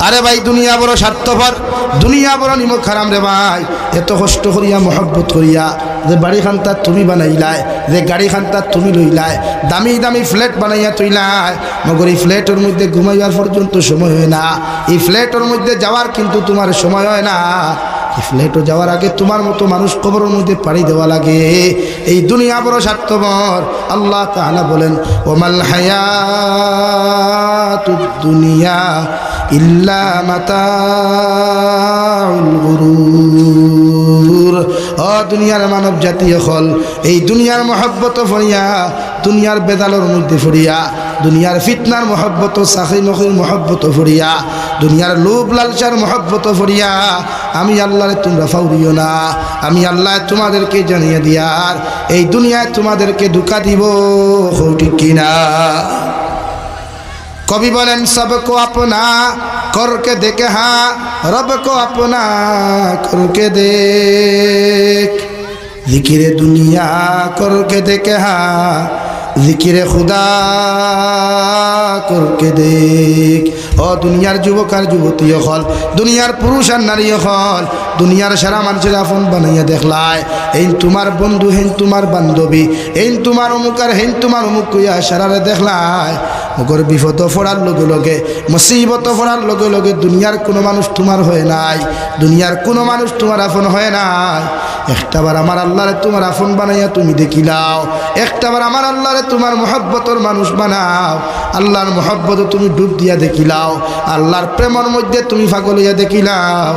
আরে ভাই দুনিয়া বড় স্বার্থপর, দুনিয়া বড় নিমক হারাম রে ভাই। এত কষ্ট করিয়া মহব্বত করিয়া যে বাড়ি খান্তা তুমি বানাইলাই, যে গাড়ি খান্তা তুমি লইলাই, দামি দামি ফ্ল্যাট বানাইয়া তুইলাই, মগর এই ফ্ল্যাটের মধ্যে ঘুমাইবার পর্যন্ত সময় হয় না। এই ফ্ল্যাটের মধ্যে যাওয়ার কিন্তু তোমার সময় হয় না। এই ফ্ল্যাটও যাওয়ার আগে তোমার মতো মানুষ কবরের মধ্যে পাড়ি দেওয়া লাগে। এই দুনিয়া বড় স্বার্থপর। আল্লাহ তাআলা বলেন ওমাল হায়াতুদ দুনিয়া ইল্লা মাতাউল গুরুর। ও দুনিয়ার মানব জাতি হল, এই দুনিয়ার মহব্বত ফরিয়া, দুনিয়ার বেদালোর মধ্যে ফরিয়া, দুনিয়ার ফিতনার মহব্বত, চাকরি নকরির মহব্বত ফরিয়া, দুনিয়ার লোভ লালসার মহব্বত ফরিয়া আমি আল্লাহরে তোমরা ফাউরিও না। আমি আল্লাহ তোমাদেরকে জানিয়ে দিয়ার এই দুনিয়ায় তোমাদেরকে ধোঁকা দিব, ঠিক কিনা? কবি বলেন সবকো আপনা করকে দেখে হা রব কো আপনা করকে দেখ, জিকিরে দুনিয়া করকে দেখে হা জিকিরে খুদা করকে দেখ। ও দুনিয়ার যুবক আর যুবতী হল, দুনিয়ার পুরুষ আর নারী হল, দুনিয়ার সারা মানুষের আপন বানাইয়া দেখলাই। এই তোমার বন্ধু, হেন তোমার বান্ধবী, এই তোমার অমুক আর হেন তোমার অমুক কইয়া সারারে দেখলাই। মগর বিপদ ফোড়ার লগে লগে, মুসিবত ফোড়ার লগে লগে দুনিয়ার কোনো মানুষ তোমার হয় নাই, দুনিয়ার কোনো মানুষ তোমার আপন হয় নাই। একটাবার আমার আল্লাহরে তোমার আপন বানাইয়া তুমি দেখিলাও, একটাবার আমার আল্লাহরে তোমার মহব্বতর মানুষ বানাও। আল্লাহর মহব্বত তুমি ডুব দিয়া দেখিলাও, আল্লাহর প্রেমের মধ্যে তুমি পাগল হইয়া দেখিলাও।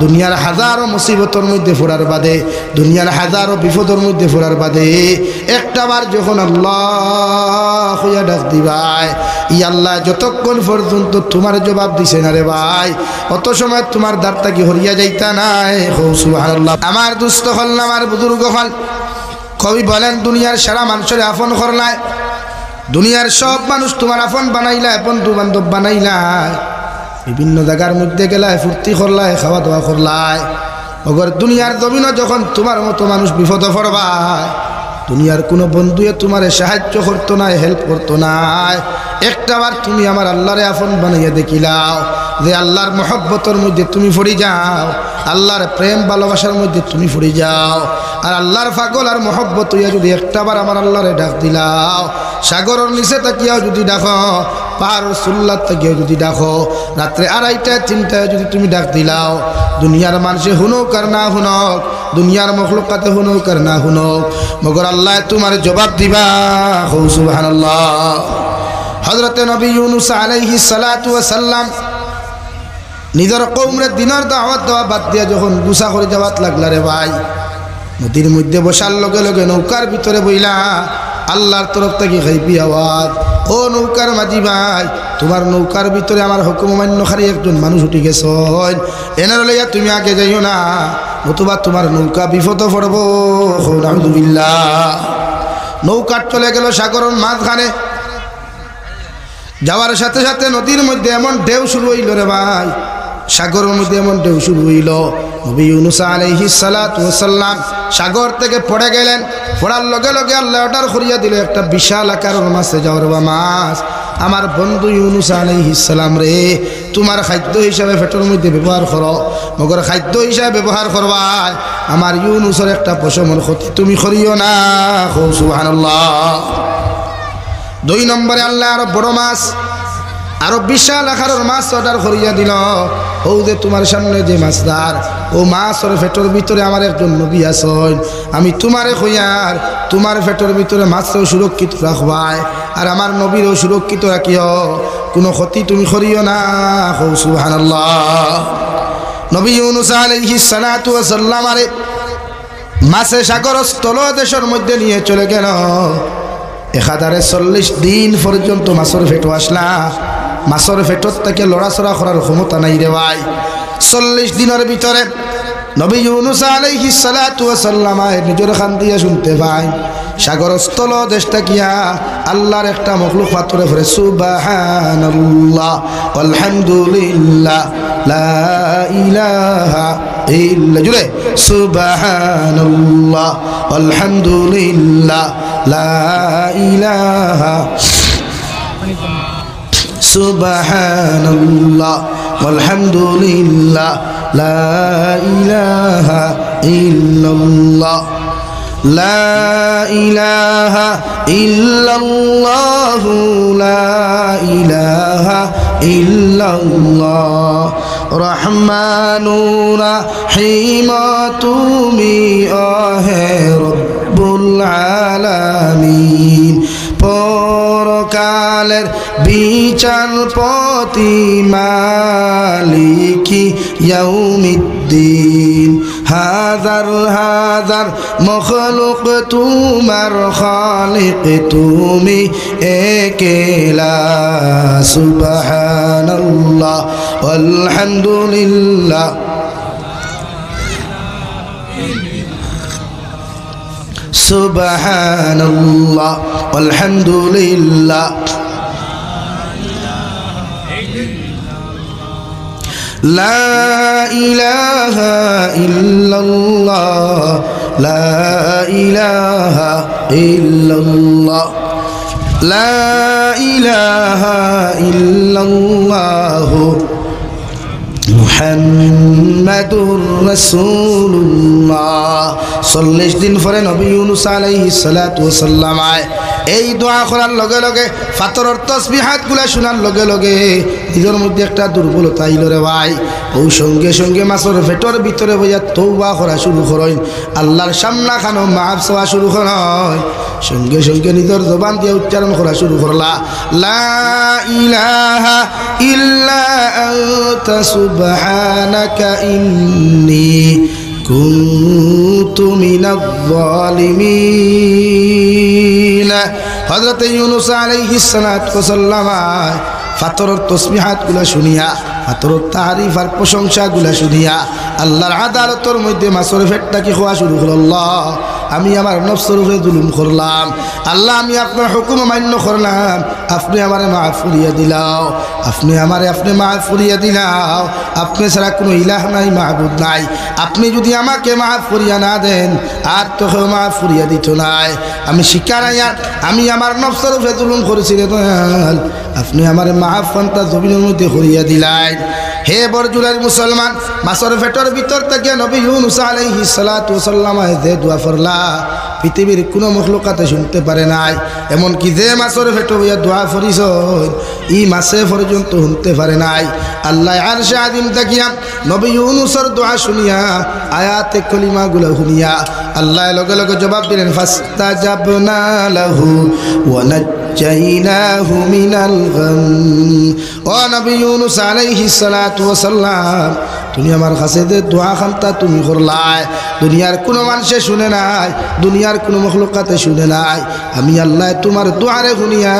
দুনিয়ার হাজারো মুসিবতর মধ্যে ফোড়ার বাদে, দুনিয়ার হাজারো বিপদের মধ্যে ফোড়ার বাদে একটাবার যখন আল্লাহ হইয়া ডাক দিবাই, ই আল্লাহ যতক্ষণ পর্যন্ত তোমার জবাব দিছে না রে ভাই, অত সময় তোমার দ্বারটা কি হরিয়া যাইতা নাই। সুবহানাল্লাহ। আমার দুস্থ হল না, আমার বুজুর্গ হল। কবি বলেন দুনিয়ার সারা মানুষের আপন করলাই, দুনিয়ার সব মানুষ তোমার আপন বানাইলাই, বন্ধু বান্ধব বানাইলাই, বিভিন্ন জায়গার মধ্যে গেলাই, ফুর্তি করলাই, খাওয়া দাওয়া করলাই। মগর দুনিয়ার জমিনও যখন তোমার মতো মানুষ বিপদ পড়বায়, দুনিয়ার কোনো বন্ধুয়ে তোমার সাহায্য করতো না, হেল্প করতো না। একটাবার তুমি আমার আল্লাহরে আপন বানাইয়া দেখিলাও, যে আল্লাহর মহব্বতের মধ্যে তুমি ফড়ি যাও, আল্লাহর প্রেম ভালোবাসার মধ্যে তুমি ফড়ি যাও। আর আল্লাহর পাগল আর মহব্বত হইয়া যদি একটাবার আমার আল্লাহরে ডাক দিলাও, সাগরের নিচে তাকিয়াও যদি ডাকো, পাহাড়ের সুল্লার তাকিয়াও যদি ডাকো, রাত্রে 2:30 3টায় যদি তুমি ডাক দিলাও, দুনিয়ার মানুষে হুনক আর না হুনক, দুনিয়ার মখলুকাতে হুনক আর না হুনক, মগর আল্লাহ তোমার জবাব দিবা। সুবহানাল্লাহ। হযরতে নবী ইউনূস আলাইহিস সালাতু ওয়াস সালাম নিজের কওমের দিনের দাওয়াত দেওয়া বাদ দিয়া যখন গুসা করে যাওয়াত লাগলা রে ভাই, নদীর মধ্যে বসার লগে লগে নৌকার ভিতরে বইলা আল্লাহর তরফ থেকে গাইবি আওয়াজ, ও নৌকার মাঝি ভাই, তোমার নৌকার ভিতরে আমার হুকুম মান্যকারী একজন মানুষ উঠে গেছে, এনার লইয়া তুমি আগে যাইও না, নতুবা তোমার নৌকা বিপদ পড়ব। আলহামদুলিল্লাহ। নৌকা চলে গেল সাগরের মাঝখানে, যাওয়ার সাথে সাথে নদীর মধ্যে এমন ঢেউ শুরু হইল রে ভাই, সাগরের মধ্যে এমন ঢেউ শুরু হইল, নবী ইউনূস আলাইহিস সালাতু ওয়াস সালাম সাগর থেকে পড়ে গেলেন। পড়ার লগে লগে আল্লাহ অর্ডার করিয়া দিল একটা বিশাল আকারের মাছে যাওয়ার বা মাছ, আমার বন্ধু ইউনূস আলাইহিস সালাম রে, তোমার খাদ্য হিসাবে পেটের মধ্যে ব্যবহার করো, মগর খাদ্য হিসাবে ব্যবহার করবাই, আমার ইউনূসের একটা পশমের ক্ষতি তুমি করিও না। সুবহানাল্লাহ। 2 নম্বরে আল্লাহ আরো বড় মাছ, আরো বিশাল আকারের মাছ অর্ডার করিয়া দিল। ও যে তোমার সামনে যে মাছদার, ও মাছের পেটের ভিতরে আমার একজন নবী আছেন, আমি তোমারে কইয়ার তোমার পেটের ভিতরে মাছও সুরক্ষিত রাখবাই, আর আমার নবীরও সুরক্ষিত রাখিও, কোনো ক্ষতি তুমি করিও না। সুবহানাল্লাহ। নবী ইউনূস আলাইহিস সালাতু ওয়াস সালাম আরে মাছে সাগর স্থলদেশের মধ্যে নিয়ে চলে গেল। 1040 দিন পর্যন্ত মাছের পেটো আসলা, মাছের পেটর থেকে লড়াচড়া করার ক্ষমতা নাই রে ভাই। 40 দিনের ভিতরে নবী ইউনূস আলাইহিস সালাতু ওয়াস সালাম নিজের কান দিয়ে শুনতে পায়, সাগর স্থল দেশটা কিয়া আল্লাহর একটা মখলুক পাথরে পড়ে সুবহানাল্লাহ আলহামদুলিল্লাহ লা ইলাহা ইল্লা, জুড়ে সুবহানাল্লাহ আলহামদুলিল্লাহ লা ইলাহা সুবহানাল্লাহ আলহামদুলিল্লাহ লা ইলাহা ইল্লাল্লাহ লা ইলাহা ইল্লাল্লাহু লা ইলাহা ইল্লাল্লাহ রহমানুর রহিম তুমি আহে রব্বুল আলামিন পরকালের বিচারপতি মালিকি ইয়াউমিদ্দিন হাজার হাজার মখলুক তোমার খালিক তুমি একেলা সুবহানাল্লাহ আলহামদুলিল্লাহ সুবহানাল্লাহ আলহামদুলিল্লাহ লা ইলাহা ইল্লাল্লাহ লা ইলাহা ইল্লাল্লাহ লা ইলাহা ইল্লাল্লাহ মুহাম্মাদুর রাসূলুল্লাহ 40 দিন পরে নবী ইউনূস আলাইহিস সালাতু ওয়াস সালাম এই দোয়া করার লগে লগে ফাতরের তাসবিহাত গুলা শোনার লগে লগে নিজের মধ্যে একটা দুর্বলতা আইল রে ভাই ও সঙ্গে সঙ্গে মাছের পেটের ভিতরে বইয়া তওবা করা শুরু করেন আল্লাহর সামনা খানো মাফ চাওয়া শুরু করেন সঙ্গে সঙ্গে নিজের জবান দিয়ে উচ্চারণ করা শুরু করলা লা ইলাহা ইল্লা আনতা সুবহানাকা ইন্নী কুনতু মিনাজ জালিমিন হযরত ইউনূস আলাইহিস সালাতু ওয়াস সালাম ফাতরের তাসবিহাত গুলা শুনিয়া ফাতরের তারিফ আর প্রশংসা গুলা শুনিয়া আল্লাহর আদালতের মধ্যে মাছের পেটটাকে খাওয়া শুরু করল আল্লাহ আমি আমার নফসের উপরে জুলুম করলাম আল্লাহ আমি আপনার হুকুম মান্য করলাম আপনি আমারে মাফ করিয়া দিলাও আপনি মাফ করিয়া দিলাও আপনি ছাড়া কোনো ইলাহ নাই মাহবুদ নাই আপনি যদি আমাকে মাফ করিয়া না দেন আর তো কেউ মাফ করিয়া দিত নাই আমি শিকার আমি আমার নফসের উপরে জুলুম করেছি রে দয়াল আপনি আমারে মাফ ফান্তা জমিনের মধ্যে করিয়া দিলাই হে বরজুলের মুসলমান মাছের পেটের ভিতর থেকে নবী ইউনূস আলাইহিস সালাতু ওয়াস সালাম যে দোয়া করলা পৃথিবীর কোনো মখলুকাতে শুনতে পারে নাই এমন কি যে মাছের পেটে হইয়া দোয়া করিস ই মাছে পর্যন্ত শুনতে পারে নাই আল্লাহ আরশে আযীম তাকিয়া নবী ইউনূসের দোয়া শুনিয়া আয়াতে কলিমা গুলো শুনিয়া আল্লাহ লগে লগে জবাব দিলেন ফাস্তাজাবনা লাহু ওয়া নাজ্জাইনাহু মিনাল গাম ও নবী ইউনূস আলাইহিস সালাতু ওয়াস সালাম তুমি আমার কাছে যে দোয়া খানতা তুমি করলাই দুনিয়ার কোনো মানুষে শুনে নাই দুনিয়ার কোনো মখলুকাতে শুনে নাই আমি আল্লাহ তোমার দোয়ারে শুনিয়া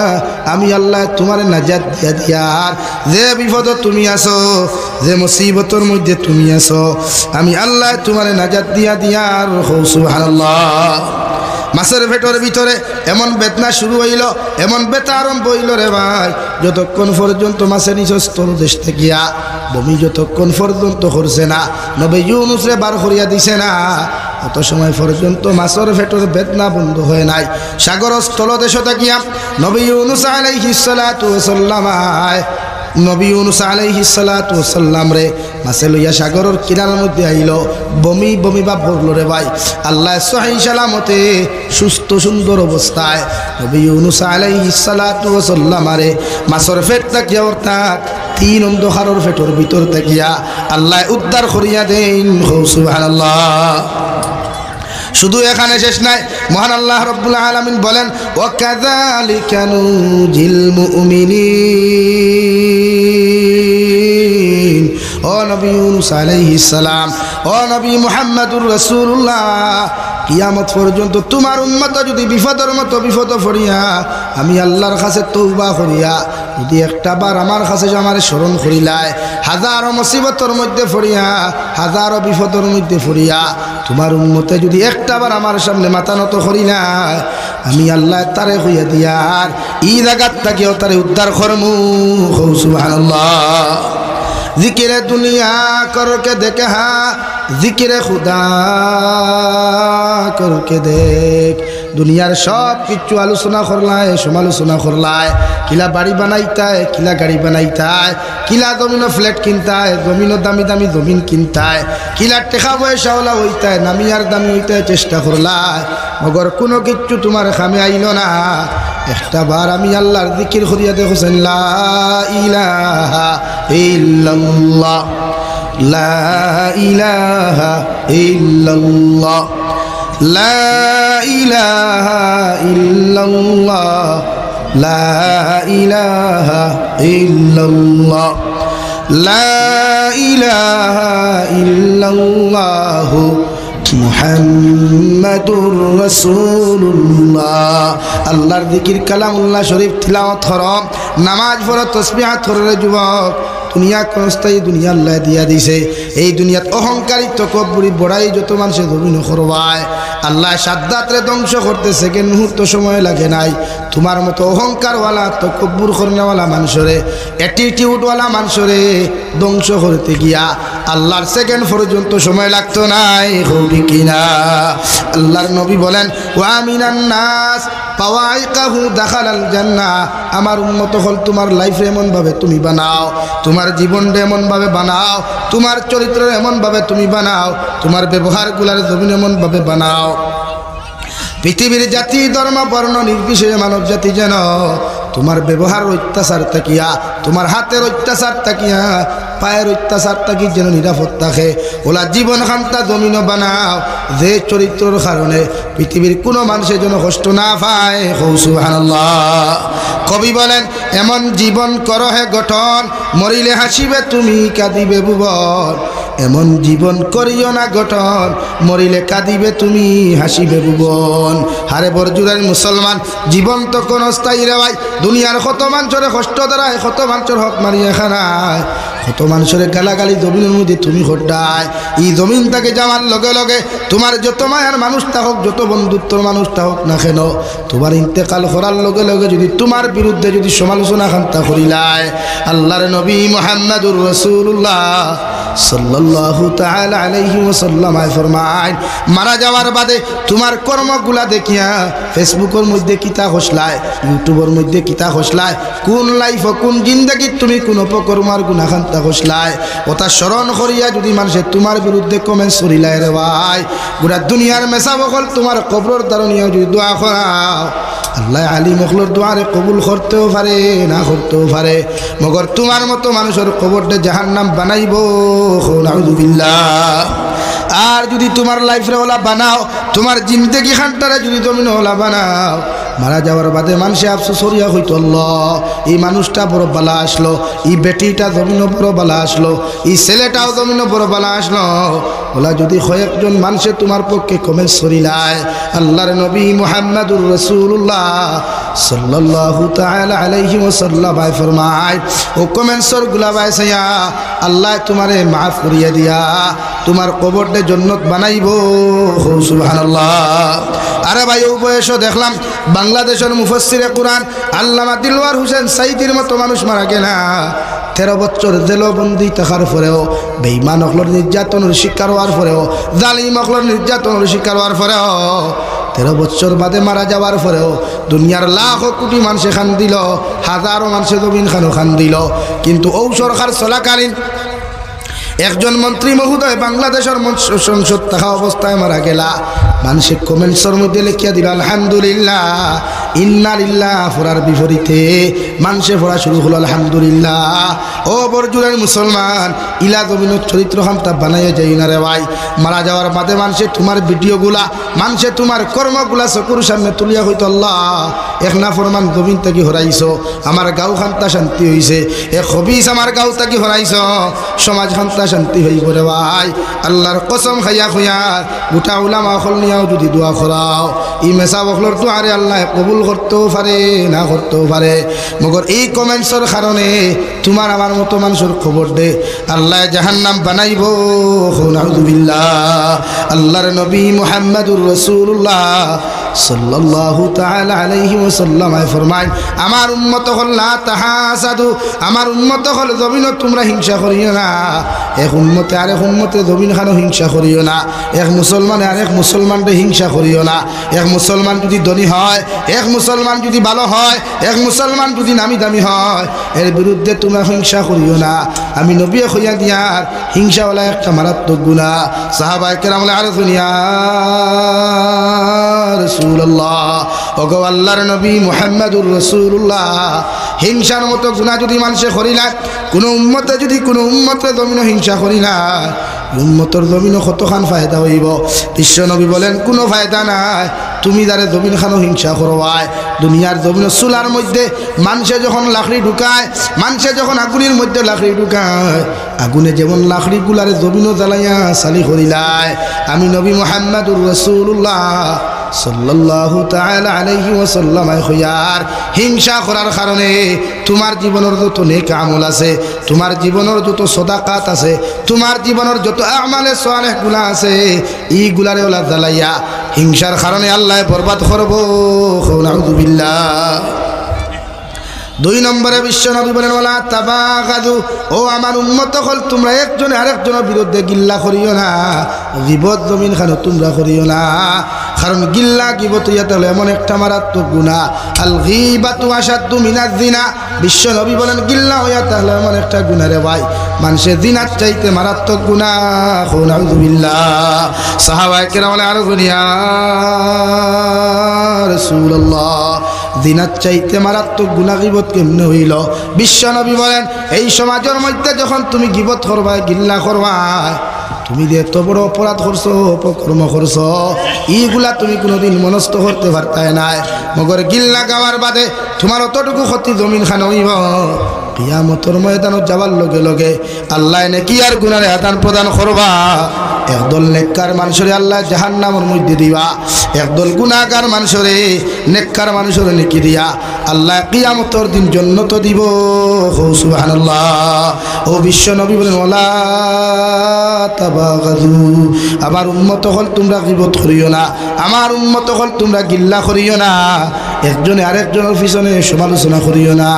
আমি আল্লাহ তোমার নাজাত দিয়া দিয়ার যে বিপদ তুমি আছো যে মুসিবতের মধ্যে তুমি আছো আমি আল্লাহ তোমার নাজাত দিয়া দিয়ার সুবহানাল্লাহ মাছের পেটের ভিতরে এমন বেদনা শুরু হইল এমন বেতা আরম্ভ হইল রে ভাই যতক্ষণ পর্যন্ত মাছের নিচে স্থলদেশ থেকিয়া বমি যতক্ষণ পর্যন্ত করছে না নবী ইউনূস রে বার করিয়া দিছে না অত সময় পর্যন্ত মাছের পেটের বেদনা বন্ধ হয় নাই সাগর স্থলদেশ থাকিয়া নবী ইউনূস আলাইহিস সালাতু ওয়াস সালাম নবী ইউনূস আলাইহিস সালাতু ওয়াস সালাম রে মাছে লইয়া সাগরের কিনারার মধ্যে আইল বমি বমি ভাব করল রে ভাই আল্লাহ সহিহ সালামতে সুস্থ সুন্দর অবস্থায় নবী ইউনূস আলাইহিস সালাতু ওয়াস সালাম রে মাছের পেট থাকিয়া অর্থাৎ তিন অন্ধকারের পেটের ভিতর থাকিয়া আল্লাহ উদ্ধার করিয়া দেন সুবহানাল্লাহ শুধু এখানে শেষ নাই মহান আল্লাহ রাব্বুল আলামিন বলেন ওয়া কাযালিকা নুজিল মুমিনিন ও নবী ইউনূস আলাইহিস সালাম ও নবী মুহাম্মদুর রাসূলুল্লাহ কিয়ামত পর্যন্ত তোমার উম্মত যদি বিপদের মতো বিপদ পড়িয়া আমি আল্লাহর কাছে তওবা করিয়া যদি একটা বার আমার কাছে আমার স্মরণ করিলাই হাজারো মুসিবতের মধ্যে পড়িয়া হাজারো বিপদের মধ্যে পড়িয়া তোমার উম্মতে যদি একটা বার আমার সামনে মাথা নত করিলাই আমি আল্লাহ তারে হইয়া দিয়ার ই জায়গার থেকেও তারে উদ্ধার করমু সুবহানাল্লাহ জিকিরে দুনিয়া করকে দেখে হা জিকিরে খুদা করকে দেখ দুনিয়ার সব কিছু আলোচনা করলায়, সমালোচনা করলায়, কিলা বাড়ি বানাইতায়, কিলা গাড়ি বানাইতায়, কিলা জমিনো ফ্ল্যাট কিনতায়, জমিনো দামি দামি জমিন কিনতায়, কিলা টেকা পয়সাওয়ালা হইতায়, নামিয়ার দামি হইতায় চেষ্টা করলায়, মগর কোনো কিচ্ছু তোমার খামে আইল না। একটা বার আমি আল্লাহর জিকির করিয়া দেখছেন, লা ইলাহা ইল্লাল্লাহ, লা ইলাহা ইল্লাল্লাহ, লা ইলাহা ইল্লাল্লাহ, লা ইলাহা ইল্লাল্লাহ, লা ইলাহা ইল্লাল্লাহ মুহাম্মাদুর রাসূলুল্লাহ। আল্লাহর জিকির কালামুল্লাহ শরীফ তিলাওয়াত করো, নামাজ পড়ো, তাসবিহাত করো রে যুবক। দুনিয়া কনস্থায়ী, দুনিয়া আল্লাহ দিয়া দিছে। এই দুনিয়াত অহংকারী তকব্বুরি বড়াই যত মানুষে জমিন করবায়, আল্লাহ সাদ্দাতরে ধ্বংস করতে সেকেন্ড মুহূর্ত সময় লাগে নাই। তোমার মতো অহংকারওয়ালা তকব্বুর করনেওয়ালা মানুষরে, অ্যাটিটিউডওয়ালা মানুষরে ধ্বংস করতে গিয়া আল্লাহর সেকেন্ড পর্যন্ত সময় লাগতো নাই। হবি কিনা? আল্লাহর নবী বলেন, ওয়া মিনান নাস পাওয়াইকাহু দাখালাল জান্নাহ। আমার উম্মত হল তোমার লাইফ এমন ভাবে তুমি বানাও, তোমার জীবনটা এমন ভাবে বানাও, তোমার চরিত্র এমন ভাবে তুমি বানাও, তোমার ব্যবহারগুলার জমিন এমন ভাবে বানাও, পৃথিবীর জাতি ধর্ম বর্ণ নির্বিশেষে মানব জাতি যেন তোমার ব্যবহার অত্যাচার তাকিয়া, তোমার হাতের অত্যাচার তাকিয়া, পায়ের অত্যাচার তাকি যেন নিরাপদ থাকে। ওলা জীবন খান্তা জমিনও বানাও, যে চরিত্রের কারণে পৃথিবীর কোনো মানুষের জন্য কষ্ট না পায়। সুবহানাল্লাহ। কবি বলেন, এমন জীবন করো হে গঠন, মরিলে হাসিবে তুমি কাঁদিবে ভুবন। এমন জীবন করিও না গঠন, মরিলে কাঁদিবে তুমি হাসিবে ভুবন। হারে বরজুরের মুসলমান, জীবন তো কোন স্থায়ী রে ভাই। দুনিয়ার কত মানুষের কষ্ট দ্বারায়, কত মানুষের হক মারিয়া খানায়, কত মানুষের গালাগালি জমিনের মধ্যে তুমি হড্ডায়। এই জমিন তাকে যাওয়ার লগে লগে তোমার যত মায়ার মানুষ থাকুক, যত বন্ধুত্বর মানুষ থাকুক না কেন, তোমার ইন্তেকাল করার লগে লগে যদি তোমার বিরুদ্ধে যদি সমালোচনা খান্তা করিলায়, আল্লাহর নবী মুহাম্মাদুর রাসূলুল্লাহ সাল্লাল্লাহু তাআলা আলাইহি ওয়াসাল্লাম ফরমায়, মারা যাওয়ার বাদে তোমার কর্মগুলা দেখিয়া ফেসবুকের মধ্যে কিতা হসলায়, ইউটিউবের মধ্যে কিতা হসলায়, কোন লাইফ কোন জিন্দেগি তুমি কোন অপকর্ম আর গুনাহ খান্তা হসলায়, ওটা স্মরণ করিয়া যদি মানুষে তোমার বিরুদ্ধে কমেন্টস করিলায় রে ভাই, গোটা দুনিয়ার মেসা বকল তোমার কবরের দারণিয়া যদি দোয়া করাও, আল্লাহ আলী মখলর দোয়ারে কবুল করতেও পারে না করতেও পারে, মগর তোমার মতো মানুষের কবরটা জাহান্নাম বানাইব। নাউযুবিল্লাহ। আর যদি তোমার লাইফরে ওলা বানাও, তোমার জিন্দেগি খানটারে যদি জমিন ওলা বানাও, মারা যাওয়ার বাদে মানুষে আফসোস করিয়া হইতো, আল্লাহ এই মানুষটা বড় বালা আসলো, এই বেটিটা জমিন বড় বালা আসলো, এই ছেলেটাও জমিন বড় বালা আসলো। ওলা যদি কয়েকজন মানুষে তোমার পক্ষে কমেন্টস করিলায়, আল্লাহর নবী মুহাম্মাদুর রাসূলুল্লাহ সাল্লাল্লাহু তাআলা আলাইহি ওয়াসাল্লাম ফরমায়, ও কমেন্টসর গুলা বাইসাইয়া আল্লাহ তোমারে মাফ করিয়া দিয়া তোমার কবরটা জান্নাত বানাইব। সুবহানাল্লাহ। আরে ভাই, ও বয়সও দেখলাম বাংলাদেশের মুফাসসিরে কুরআন আল্লামা দিলওয়ার হোসেন সাইদির মতো মানুষ মারা গেনা 13 বছর জেলবন্দি থাকার পরেও, বেঈমান হকলর নির্যাতনের শিকার হওয়ার পরেও, জালিম হকলর নির্যাতনের শিকার হওয়ার পরেও, 13 বছর বাদে মারা যাওয়ার পরেও দুনিয়ার লাখ কোটি মানুষে খান দিল, হাজারো মানুষে জমিন খান দিল, কিন্তু ও সরকার চলাকালীন একজন মন্ত্রী মহোদয় বাংলাদেশের সংসদ থাকা অবস্থায় মারা গেলা। মানুষে কমেন্টসের মধ্যে লিখিয়া দিল আলহামদুলিল্লাহ, ইন্না লিল্লাহ ফোরার বিপরীতে মানুষে পড়া শুরু হলো আলহামদুলিল্লাহ। ও বরজুরের মুসলমান, ইলা জমিনের চরিত্র খামতা বানাইয়া যাই না রে ভাই। মারা যাওয়ার বাদে মানুষে তোমার ভিডিওগুলা, মানুষে তোমার কর্মগুলা চকুর সামনে তুলিয়া হইতো, আল্লাহ এক নাফরমান জমিন থেকে হরাইছ, আমার গাঁও খান্তা শান্তি হইছে, এক হবিস আমার গাঁও থেকে হরাইছ, সমাজ খান্তা শান্তি হইব রে ভাই। আল্লাহর কসম খাইয়া খুইয়া গোটা উলামা হল নিয়াও যদি দোয়া করাও, ই মেসা বখলর তো আরে আল্লাহ কবুল করতেও পারে না করতেও পারে, মগর এই কমেন্টসের কারণে তোমার আমার মতো মানুষের খবর দে আল্লাহ জাহান্নাম বানাইব। নাউযুবিল্লাহ। আল্লাহর নবী মুহাম্মাদুর রাসূলুল্লাহ সাল্লাল্লাহু তাআলা আলাইহি ওয়াসাল্লাম ফরমায়, আমার উম্মত হল লা তাহাসাদু, আমার উম্মত হল জমিন তোমরা হিংসা করিও না। এক উম্মতে আরেক উম্মতে জমিন খানো হিংসা করিও না, এক মুসলমানে আরেক মুসলমানকে হিংসা করিও না। এক মুসলমান যদি ধনী হয়, এক মুসলমান যদি ভালো হয়, এক মুসলমান যদি নামি দামি হয়, এর বিরুদ্ধে তোমরা হিংসা করিও না। আমি নবী হইয়া দিয়ার হিংসাওয়ালা একটা মারাত্মক গুনাহ। সাহাবায়ে কেরাম বলে আর দুনিয়া রাসূলুল্লাহ, ওগো আল্লাহর নবী মুহাম্মদুর রাসূলুল্লাহ, হিংসার মতো গুনাহ যদি মানুষে করিলা, কোনো উম্মতে যদি কোনো উম্মতের জমিন হিংসা করিলা, উম্মতর জমিনও কতখান ফায়দা হইব। বিশ্ব নবী বলেন কোনো ফায়দা নাই তুমি যারে জমিন খানো হিংসা করবায়। দুনিয়ার জমিন চুলার মধ্যে মানুষে যখন লাকড়ি ঢুকায়, মানুষে যখন আগুনের মধ্যে লাকড়ি ঢুকায়, আগুনে যেমন লাকড়ি গুলারে জমিনও জ্বালাইয়া চালি করিলায়, আমি নবী মুহাম্মদুর রাসূলুল্লাহ সাল্লাল্লাহু তাআলা আলাইহি ওয়াসাল্লাম খয়ার হিংসা করার কারণে তোমার জীবনের যত নেক আমল আছে, তোমার জীবনের যত সাদাকাত আছে, তোমার জীবনের যত আমালে সালেহ গুনাহ আছে, এইগুলারে ওলা জ্বালাইয়া হিংসার কারণে আল্লাহ বরবাদ করব। নাউযুবিল্লাহ। 2 নম্বরে বিশ্ব নবী বলেন ওয়ালা তাবাগাদু, ও আমার উম্মত হল তোমরা একজনে আরেকজনের বিরুদ্ধে গিল্লা করিও না, গীবত জমিন খানো তোমরা করিও না। কারণ গিল্লা গীবত ইয়াতে হলো এমন একটা মারাত্মক গুনাহ, আল গীবাতু আশাদ্দু মিনাজ জিনা। বিশ্ব নবী বলেন গিল্লা ইয়াতে হলো এমন একটা গুনাহ রে ভাই, মানুষের জিনার চাইতে মারাত্মক গুনাহ। নাউযুবিল্লাহ। সাহাবায়ে কেরাম বলে আর দুনিয়া রাসূলুল্লাহ, জিনার চাইতে মারাত্মক গুনাহ গীবত কেমনে হইল? বিশ্ব নবী বলেন এই সমাজের মধ্যে যখন তুমি গীবত করবা, গিল্লা করবা, তুমি যে এত বড় অপরাধ করছো, অপকর্ম করছো, এইগুলা তুমি কোনোদিন মনস্থ করতে পারতাই নাই। মগর গিল্লা গাওয়ার বাদে তোমার অতটুকু ক্ষতি জমিন খান হইব। কিয়ামতের ময়দানত যাবার লগে লগে আল্লাহ নেকি আর গুনারে আদান প্রদান করবা। একদল নেককার মানুষরে আল্লাহ জাহান্নামের মধ্যে দিবা, একদল গুনাহগার মানুষরে নেককার মানুষরে নেকি দিয়া আল্লাহ কিয়ামতের দিন জান্নাত দিব। সুবহানাল্লাহ। ও বিশ্ব নবী বলেন ওয়ালা তাবাগাদু, আমার উম্মত হল তোমরা গীবত করিও না, আমার উম্মত হল তোমরা গিল্লা করিও না, একজনে আরেকজনের পিছনে সমালোচনা করিও না।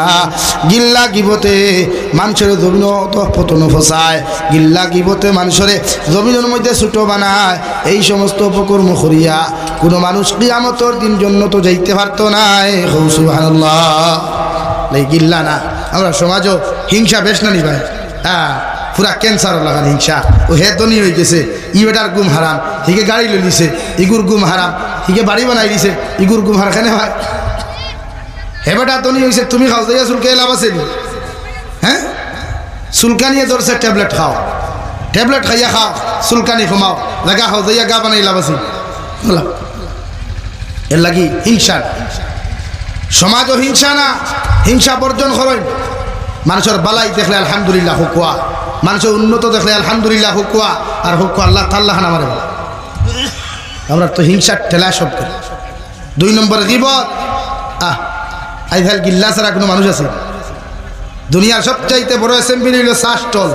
গিল্লা গীবতে মানুষের জমিন পতন ফসায়, গিল্লা গীবতে মানুষের জমিনের মধ্যে ছোট বানায়। এই সমস্ত অপকর্ম করিয়া কোনো মানুষ কিয়ামতের দিন জান্নাত যাইতে পারতো না। সুবহানাল্লাহ। এই গিল্লা না, আমরা সমাজও হিংসা বেশ না নি ভাই। হ্যাঁ, পুরা ক্যান্সার লাগান হিংসা। ও হে ধনী হয়ে গেছে, ই বেটার গুম হারাম, হিকে গাড়ি লই দিছে, ইগুর গুম হারাম, হিকে বাড়ি বানাই দিছে, ইগুর গুম হার কেন হয়? হে বেটা ধনী হয়েছে, তুমি খাও যাইয়া চুলকাই লাভ আছে নি? হ্যাঁ, চুলকানিয়ে ধরছে, ট্যাবলেট খাও, ট্যাবলেট খাইয়া খাও, চুলকানি কমাও, লাগা খাও যাইয়া গা বানাই লাভ আছে? এর লাগি হিংসা। সমাজও হিংসা না, হিংসা বর্জন করেন। মানুষের বালাই দেখলে আলহামদুলিল্লাহ হুকুয়া, মানুষের উন্নত দেখলে আলহামদুলিল্লাহ হুকুয়া, আর হুকুয়া আল্লাহ তাল্লাহ না মারে। আমরা তো হিংসার ঠেলা সব করি। 2 নম্বর গীবত। আইফাল গিল্লা ছাড়া কোনো মানুষ আছে? দুনিয়ার সবচাইতে বড় অ্যাসেম্বলি হইল চা স্টল।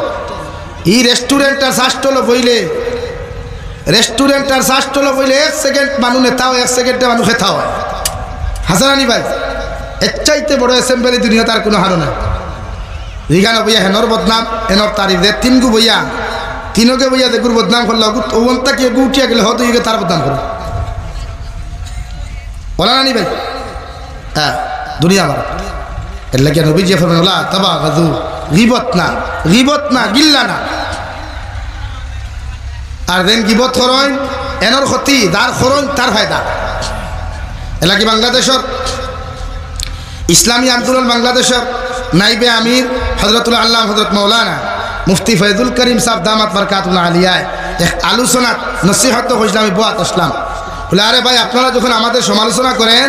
এই রেস্টুরেন্ট আর চা স্টল বইলে, রেস্টুরেন্ট আর চা স্টল বইলে 1 সেকেন্ড মানুষ নেতা হয়, 1 সেকেন্ডে মানুষ খেতা হয়। হাসারানি ভাই, এর চাইতে বড় অ্যাসেম্বলি দুনিয়া তার কোনো হারো নাই। রিগানো বইয়া হেনর বদনাম, এনর তারিফ দে, 3 গু বইয়া, 3কে বইয়া দেখুর বদনাম করলে ওনটা কি উঠিয়া গেলে হয়তো তার বদনাম করো। বলা নানি ভাই? হ্যাঁ, দুনিয়া আমার এর লাগে নবী যে ফরমান আল্লাহ তাবাগাদু, গীবত না, গীবত না, গিল্লা না। আর দেন গীবত করন, এনর ক্ষতি, যার করন তার ফায়দা। এ লাগে বাংলাদেশের ইসলামী আন্দোলন বাংলাদেশের নাইবে আমির হযরতুল আল্লাহ হযরত মাওলানা মুফতি ফয়জুল করিম সাহেব দামাত বরকাতুল আলিয়ায় এক আলোচনা নসিহত হইছিল। আমি বোয়াত আসলাম, বলে আরে ভাই আপনারা যখন আমাদের সমালোচনা করেন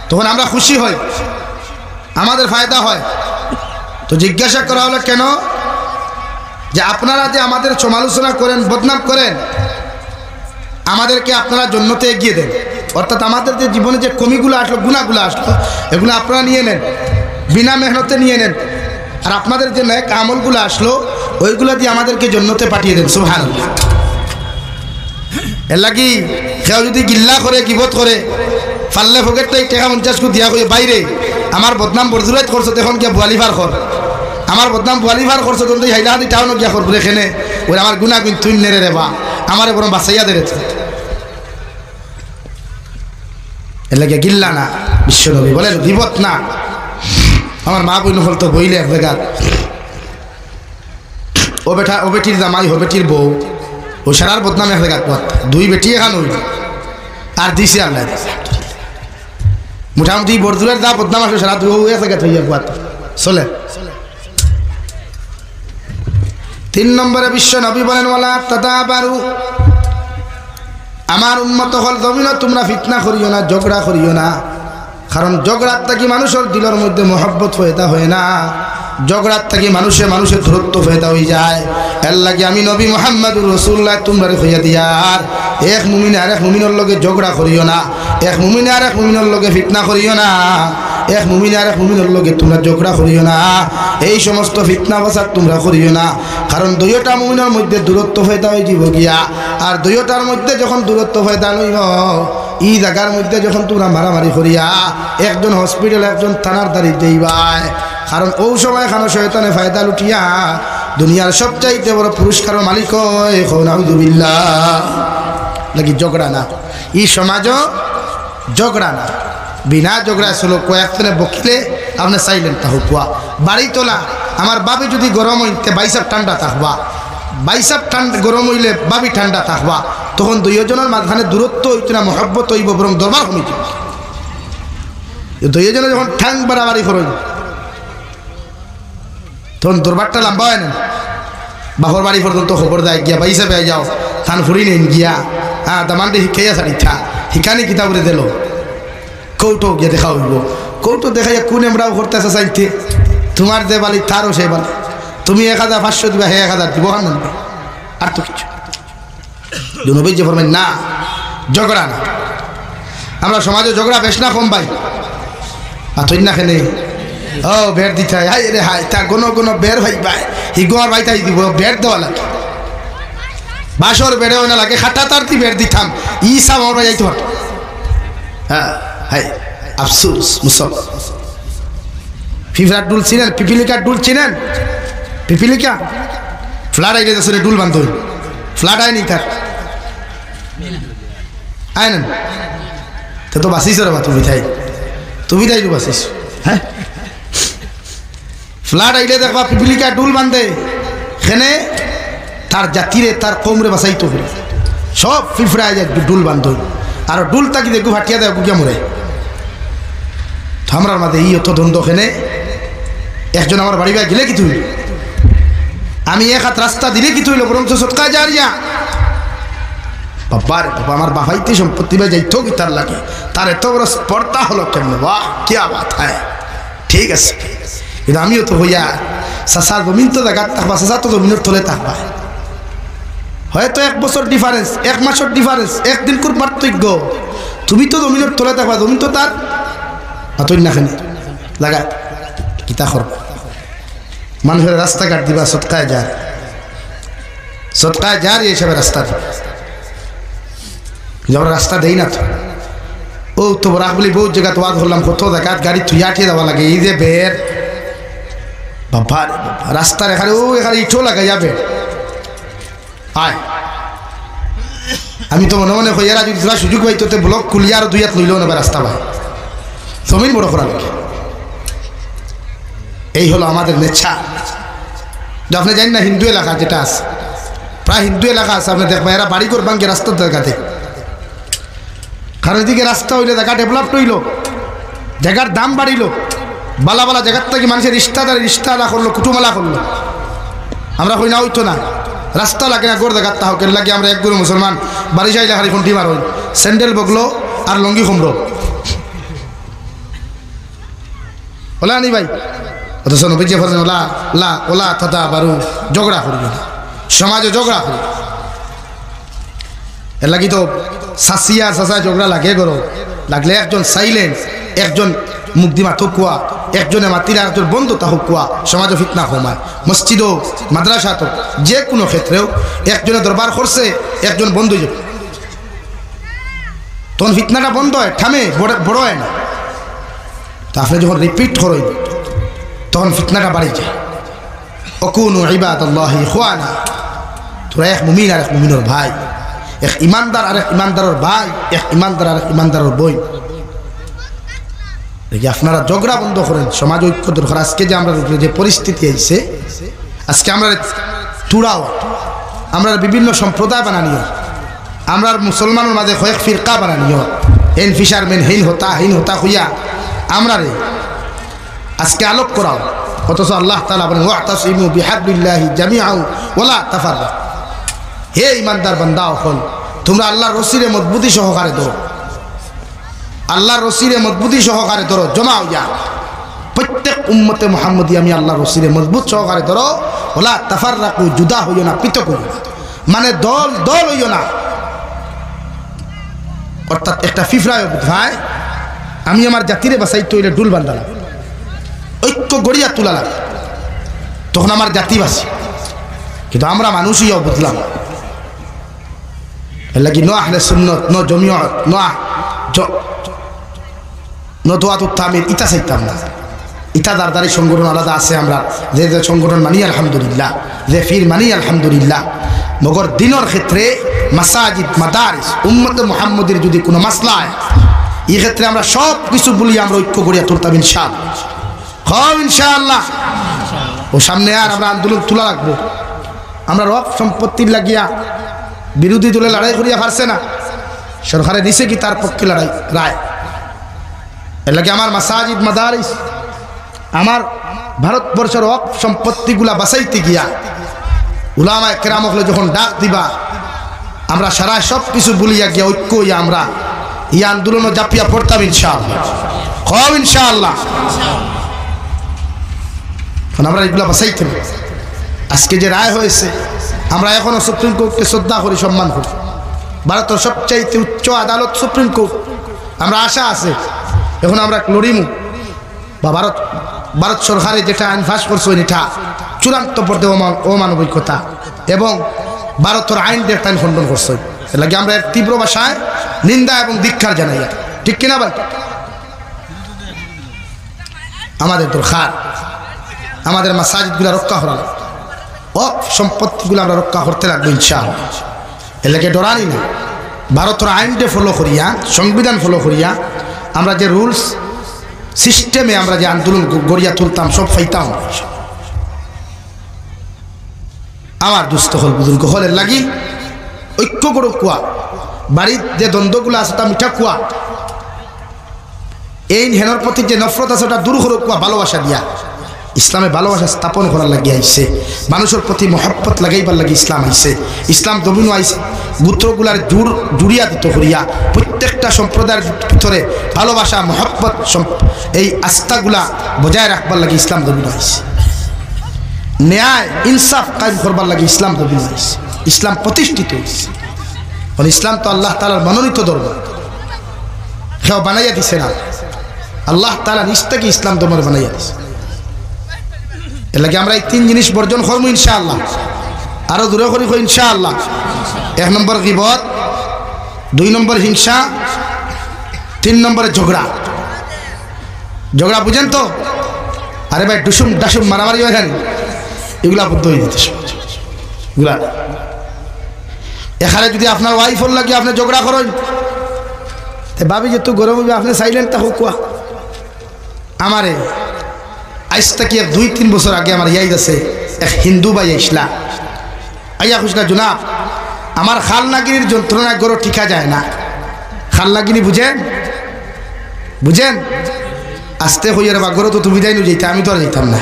তখন আমরা খুশি হই, আমাদের ফায়দা হয়। তো জিজ্ঞাসা করা হলো কেন? যে আপনারা যে আমাদের সমালোচনা করেন, বদনাম করেন, আমাদেরকে আপনারা জান্নাতে এগিয়ে দেন। অর্থাৎ আমাদের যে জীবনে যে কমিগুলো আসলো, গুনাহগুলো আসলো, এগুলো আপনারা নিয়ে নেন, বিনা মেহনতে নিয়ে নেন। আর আপনাদের যে নেক আমলগুলো আসলো ওইগুলো দিয়ে আমাদেরকে জান্নাতে পাঠিয়ে দেন। সুবহানাল্লাহ। এর লাগি কেউ যদি গিল্লা করে, গীবত করে, পারলে ফকেরটাই টাকা 50 কো দিয়া হয়ে বাইরে আমার বদনাম বরজুরাত করছো, তখন কে বুয়ালিফার কর আমার বদনাম কোয়ালিফার করছো তখন হাইলাহাদি টাউনও গিয়া করবো এখানে ওই আমার গুণা গুণ তুই নেড়ে রে বা আমার বরং বাসাইয়া দেড়েছে এর লাগে গিল্লা না বিশ্বনবী বলেন বিপদ না। আমার মা বই নহল তো বইলে এক জায়গা ও বেটির জামাই ও বেটির বউ ও সারার বদনাম এক জায়গা পথ দুই বেটি এখান হইল আর দিছে আল্লাহ মোটামুটি বর্দুরের যা বদনাম আসলে সারা দুই এক জায়গা থইয়া পথ চলে। 3 নম্বরে বিশ্ব নবী বলেন ওয়ালা তাতাবারু আমার উম্মত হল জমিন তোমরা ফিতনা করিও না ঝগড়া করিও না কারণ ঝগড়ার থাকি মানুষের দিলের মধ্যে মহব্বত ফয়দা হয় না ঝগড়ার থাকি মানুষের দূরত্ব ফয়দা হয়ে যায় এর লাগে আমি নবী মুহাম্মদুর রাসূলুল্লাহ তোমরা হইয়া দিয়ার এক মুমিনে আর এক মুমিনের লগে ঝগড়া করিও না এক মুমিনে আর এক মুমিনের লগে ফিতনা করিও না এক মুমিনে আর এক মুমিনের লগে তোমরা ঝগড়া করিও না এই সমস্ত ফিতনা ফাসাদ তোমরা করিও না কারণ দুইটা মুমিনের মধ্যে দূরত্ব ফয়দা হয়ে যাব গিয়া আর দুইটার মধ্যে যখন দূরত্ব ফয়দা লইব এই জায়গার মধ্যে যখন তোমরা মারামারি করিয়া একজন হসপিটাল একজন থানার দাঁড়ি যাইবাই কারণ ও সময় খানো শয়তানে ফায়দা লুটিয়া দুনিয়ার সবচাইতে বড় পুরস্কারের মালিক হয় নাউযুবিল্লাহ লাগি ঝগড়া না এই সমাজও ঝগড়া না বিনা ঝগড়া ছিল কয়েকজনে বকিলে আপনি সাইলেন্ট থাকুয়া বাড়ি তোলা আমার বাবি যদি গরম হইতে বাইসাব ঠান্ডা থাকবা বাইসাব ঠান্ডা গরম হইলে বাবি ঠান্ডা থাকবা তখন দুইজনের মাঝখানে দূরত্ব হইতো না মহব্বত হইব বরং দরবার কমিত দুইজনে যখন ঠ্যাং বাড়াবাড়ি করইব তখন দরবারটা লম্বা হয় না বাপর বাড়ি পর্যন্ত খবর দেয় গিয়া বাইসা পেয়ে যাও থান ফুরি নেন গিয়া হ্যাঁ দামানটি শিখাইয়া সারিছা শিখানি কিতাবরে দিল কৌটো গিয়ে দেখা হইব কৌটো দেখাইয়া কোন এমরাও করতেছে চাইতে তোমার যে বালি তারও সেই বালি তুমি 1500 দিবা হে 1000 দিব হান আর তো কিছু নবী যে ফরমান না ঝগড়া না আমরা সমাজে ঝগড়া বেশ না কম ভাই আর তুই না খেলে ও বের দিতে হাই রে হাই তা কোনো বের ভাই ভাই হি গোয়ার ভাই তাই দিব বের দেওয়া লাগে বাসর বেড়েও না লাগে খাটা তারতি বের দিতাম ইসা আমার ভাই যাইতে পারত হ্যাঁ হাই আফসোস মুসল ফিফরার ডুল চিনেন পিপিলিকার ডুল চিনেন পিপিলিকা ফ্লাড আইলে আসলে ডুল বান্ধ ফ্লাড আয়নি তার আয় না তো বাঁচিস রে বা তুমি তাই বাঁচিস হ্যাঁ ফ্লাড আইলে দেখবা পিপিলিকা ডুল বান্ধে এখানে তার জাতিরে তার কমরে বাঁচাইতো সব ফিফড়ায় যায় ডুল বান্ধ আর ডুল তাকি দেখু ফাটিয়া দেয় গুকিয়া মরে আমরার মাঝে ই অত দ্বন্দ্ব এখানে একজন আমার বাড়ি গেলে কি তুই আমি এক হাত রাস্তা দিলে কি তুইল বরং তো সৎকা যারিয়া বাবার বাবা আমার বাবাইতে সম্পত্তি বা যাইতো কি তার লাগে তার এত বড় স্পর্ধা হলো কেমন বাহ কে বাত হয় ঠিক আছে কিন্তু আমিও তো হইয়া চাষার জমিন তো জায়গা থাকবা চাষা তো জমিনের তলে থাকবা হয়তো 1 বছর ডিফারেন্স 1 মাসের ডিফারেন্স একদিন কোন পার্থক্য তুমি তো জমিনের তলে থাকবা জমিন তো তার তুই না খানি লাগা কিতা করবা মানুষের রাস্তাঘাট দিবা সৎকায় যার এইসব রাস্তা আমরা রাস্তা দেই না তো ও তো রাখবলি বহুত জায়গা তো ধরলাম কত জায়গাত গাড়ি তুই আঠিয়ে দেওয়া লাগে এই যে বের বাবা রাস্তার এখানে এখানে ইটো লাগা যাবে আয় আমি তো মনে মনে হইয়ারা যদি তোরা সুযোগ পাই তোতে ব্লক খুলিয়া আর 2 হাত লইলেও নেবে রাস্তা ভাই জমিন বড় করা লাগে এই হলো আমাদের নেচ্ছা আপনি জানেন না হিন্দু এলাকা যেটা আছে প্রায় হিন্দু এলাকা আছে আপনি দেখবেন এরা বাড়ি করবান কি রাস্তার জায়গাতে কারণ এদিকে রাস্তা হইলে জায়গা ডেভেলপ হইল জায়গার দাম বাড়িল বালা বালা জায়গার থেকে মানুষের রিস্তাদা করলো কুটুমালা করলো আমরা হই না হইতো না রাস্তা লাগে না গোর জায়গার তাহকে লাগে আমরা একগুলো মুসলমান বাড়ি চাইলে হারি ফোনটি মার হই স্যান্ডেল বগলো আর লঙ্গি কুমড়ো ওলা নি ভাই অথচ নবীজি বলেন ওলা লা ওলা তথা বারু ঝগড়া করি সমাজে ঝগড়া করি এর লাগি তো সাসিয়া সাসা ঝগড়া লাগে করো লাগলে একজন সাইলেন্ট একজন মুক্তিমা থকুয়া একজনে মাতিরা একজন বন্ধু তা হুকুয়া সমাজে ফিতনা কমায় মসজিদও মাদ্রাসা তো যে কোনো ক্ষেত্রেও একজনে দরবার করছে একজন বন্ধু তখন ফিতনাটা বন্ধ হয় থামে বড় হয় না তা আপনি যখন রিপিট করেন তখন ফিতনাটা বাড়ি যায় অকুনু ইবাদাল্লাহি ইখওয়ানা। তোরা এক মুমিন আর এক মুমিনের ভাই, এক ইমানদার আর এক ইমানদারের ভাই, এক ইমানদার আর এক ইমানদারের বই। দেখি আপনারা ঝগড়া বন্ধ করেন, সমাজ ঐক্য দরকার। আজকে যে আমরা যে পরিস্থিতি আইছে, আজকে আমরা তুড়াও, আমরা বিভিন্ন সম্প্রদায় বানানিও, আমরা মুসলমানের মাঝে কয়েক ফিরকা বানানিও, হেন ফিশারম্যান হেন হতা হইয়া আমরা রে আজকে আলোক করাও। অথচ আল্লাহ তাআলা বলেন ওয়াতাসিমু বিহাবলিল্লাহি জামিআন ওয়ালা তাফাররাকু। হে ইমানদার বান্দা হল, তোমরা আল্লাহর রশিরে মজবুতি সহকারে ধরো, আল্লাহর রশিরে মজবুতি সহকারে ধরো, জমা হইয়া প্রত্যেক উম্মতে মুহাম্মদী আমি আল্লাহর রশিরে মজবুত সহকারে ধরো। ওয়ালা তাফাররাকু, জুদা হইও না, পৃথক হইও না, মানে দল দল হইও না। অর্থাৎ একটা ফিফরায় ভাই আমি আমার জাতিরে বাঁচাইতে হইলে ডুল বান্ধালাম, ঐক্য গড়িয়া তুলালাম, তখন আমার জাতি বাঁচি। কিন্তু আমরা মানুষই বুঝলাম এর লাগি ন আহলে সুন্নত ন জমিয়ত ন দোয়াতুত তামির ইটা চাইতাম না। ইটা দারদারি সংগঠন আলাদা আছে, আমরা যে যে সংগঠন মানি আলহামদুলিল্লাহ, যে ফির মানি আলহামদুলিল্লাহ। মগর দিনের ক্ষেত্রে মাসাজিদ মাদারিস উম্মতে মুহাম্মদের যদি কোনো মাসলা হয়, এই ক্ষেত্রে আমরা সব কিছু বলি আমরা ঐক্য গড়িয়া তুলতাম ইনশাআল্লাহ। ইনশাআল্লাহ ও সামনে আর আমরা আন্দোলন তুলা রাখবো। আমরা ওয়াকফ সম্পত্তির লাগিয়া বিরোধী দলে লড়াই করিয়া পারছে না, সরকারে দিছে কি তার পক্ষে লড়াই রায়। এর লাগে আমার মাসাজিদ মাদারিস, আমার ভারতবর্ষের ওয়াকফ সম্পত্তিগুলা বাঁচাইতে গিয়া উলামায়ে কেরাম হলে যখন ডাক দিবা, আমরা সারা সব কিছু বলিয়া গিয়া ঐক্য হইয়া আমরা এই আন্দোলনও জাপিয়া পড়তাম ইনশাআল্লাহ। ইনশাআল্লাহ আমরা এগুলা বাঁচাইতে হবে। আজকে যে রায় হয়েছে, আমরা এখনো সুপ্রিম কোর্টকে শ্রদ্ধা করি, সম্মান করি। ভারতের সবচাইতে উচ্চ আদালত সুপ্রিম কোর্ট। আমরা আশা আছে এখন আমরা লড়িমু বা ভারত সরকারে যেটা আইন পাস করছে এটা চূড়ান্ত পর্যায়ে অমানবিকতা এবং ভারতের আইন একটা আইন খণ্ডন করছে। এর লাগে আমরা তীব্র ভাষায় নিন্দা এবং ধিক্কার জানাই, ঠিক কিনা বল? আমাদের দরকার আমাদের মাসাজিদগুলা রক্ষা করা, ওয়াকফ সম্পত্তিগুলো আমরা রক্ষা করতে লাগবো ইনশাআল্লাহ। এর লাগে ডরানি না, ভারতের আইনটা ফলো করিয়া, সংবিধান ফলো করিয়া আমরা যে রুলস সিস্টেমে আমরা যে আন্দোলন গড়িয়া তুলতাম সব ফাইতাম। আমার দুস্থ হল বুজুর্গ হলের লাগি ঐক্য গড়ো কুয়া, বাড়ির যে দ্বন্দ্বগুলো আছে তা মিঠা কুয়া, এই হেনর প্রতি যে নফরত আছে ওটা দূর করো কুয়া, ভালোবাসা দিয়া। ইসলামে ভালোবাসা স্থাপন করার লাগিয়ে আইসে, মানুষের প্রতি মহব্বত লাগাইবার লাগে ইসলাম আইসে। ইসলাম দমিনও আইসে গোত্রগুলার জুড়িয়া দিত করিয়া প্রত্যেকটা সম্প্রদায়ের ভিতরে ভালোবাসা মহব্বত এই আস্থাগুলা বজায় রাখবার লাগে ইসলাম দমিনও আইসে। ন্যায় ইনসাফ কায়েম করবার লাগে ইসলাম দমিনও আইসে, ইসলাম প্রতিষ্ঠিত হয়েছে। ইসলাম তো আল্লাহ তাআলার মনোনীত দরবার, কেউ বানাইয়া দিছে না, আল্লাহ তাআলা নিজ থেকে ইসলাম দরবার বানাইয়া দিছে। এর লাগে আমরা এই তিন জিনিস বর্জন করবো ইনশাআল্লাহ, আরো দূরে করি ইনশাআল্লাহ। 1 নম্বর গীবত, 2 নম্বর হিংসা, 3 নম্বরে ঝগড়া। ঝগড়া বুঝেন তো? আরে ভাই ডুসুম ডাসুম মারামারি হয় এখানে, এগুলা বুদ্ধ হয়ে যেতে এগুলা। এখানে যদি আপনার ওয়াইফর লাগে আপনি ঝগড়া করেন, ভাবি যে তুই গরম হইবে, আপনি সাইলেন্ট থাকো কুয়া। আমারে আজ থেকে 2-3 বছর আগে আমার ইয়াদ আছে, এক হিন্দু ভাই আইসলা, আইয়া খুশলা জুনাব আমার খালনাগিনীর যন্ত্রণায় গরো ঠিকা যায় না। খালনাগিনী বুঝেন? বুঝেন? আস্তে হইয়ার বা গরো তো তুমি যাই যেতে, আমি তো আর যেতাম না।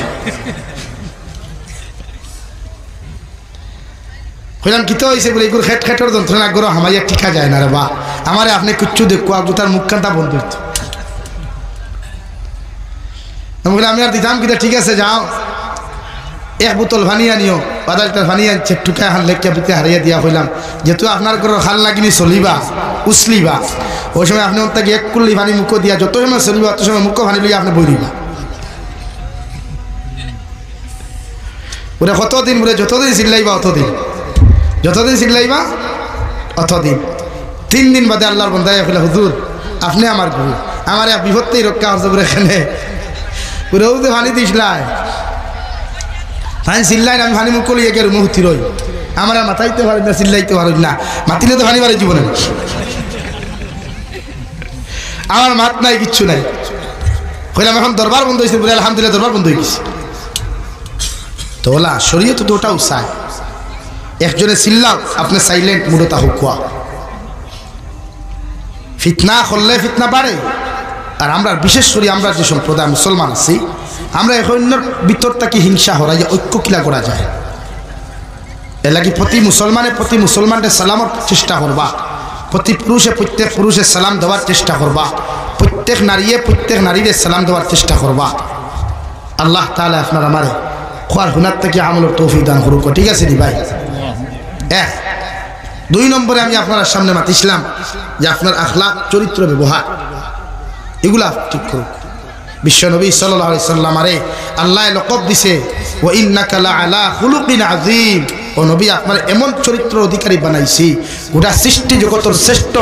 হইলাম কিতো হয়েছে বলে এগুলো খেট খেটের যন্ত্রণা গরো হামাইয়া ঠিকা যায় না রে বা, আমারে আপনি কুচ্ছু দেখো আপনি তার মুখখানটা বন্ধ হইতো। আমি আর দিতাম কিনা, ঠিক আছে যাও 1 বোতল পানি আনিও, 5 লিটার পানি আনছে, টুকা হান লেখিয়া পিতে হারিয়ে দিয়া হইলাম, যেহেতু আপনার ঘরের খাল লাগিনি চলিবা উছলিবা, ওই সময় আপনি তাকে 1 কুল্লি পানি মুখ দিয়া যত সময় চলিবা অত সময় মুখ পানি লইয়া আপনি বই দিবা। ওরা কতদিন বলে যতদিন চিল্লাইবা অতদিন, যতদিন চিল্লাইবা অতদিন। 3 দিন বাদে আল্লাহর বন্দায় ফেলে, হুজুর আপনি আমার গুরু, আমার এক বিপত্তেই রক্ষা হচ্ছে করে এখানে পুরো পানি দিসলাই। ফাইন চিল্লাই আমি ফানি মুখ করি একের মুহূর্তি রই আমার মাথাইতে পারি না চিল্লাইতে পারি না মাতিলে তো ফানি পারে জীবনে আমার মাত নাই কিচ্ছু নাই কইলাম এখন দরবার বন্ধ হয়েছে বলে আলহামদুলিল্লাহ দরবার বন্ধ হয়ে গেছে তো ওলা শরীয়ত তো ওটাও চায় একজনে চিল্লাও আপনি সাইলেন্ট মুডতা হুকুয়া ফিতনা করলে ফিতনা বাড়ে আর আমরা বিশেষ করে আমরা যে সম্প্রদায় মুসলমান আছি আমরা অন্যের ভিতর থেকে হিংসা হরাই ঐক্য কিলা করা যায় এর লাগি প্রতি মুসলমানের সালামের চেষ্টা করবা প্রতি পুরুষে প্রত্যেক পুরুষের সালাম দেওয়ার চেষ্টা করবা প্রত্যেক নারীর সালাম দেওয়ার চেষ্টা করবা আল্লাহ তাআলা আপনার আমারে খোয়ার হুনার থেকে আমলের তৌফিক দান করুক ঠিক আছে নি ভাই এক দুই নম্বরে আমি আপনার সামনে মাতিছিলাম যে আপনার আখলাক চরিত্র ব্যবহার এগুলা ঠিক করুক বিশ্বনবী সাল্লাল্লাহু আলাইহি সাল্লামারে আল্লাহ লকব দিছে ওয়া ইন্নাকা লাআলা খুলুকিন আযীম ও নবী আপনার এমন চরিত্র অধিকারী বানাইছি গোটা সৃষ্টি জগতের শ্রেষ্ঠ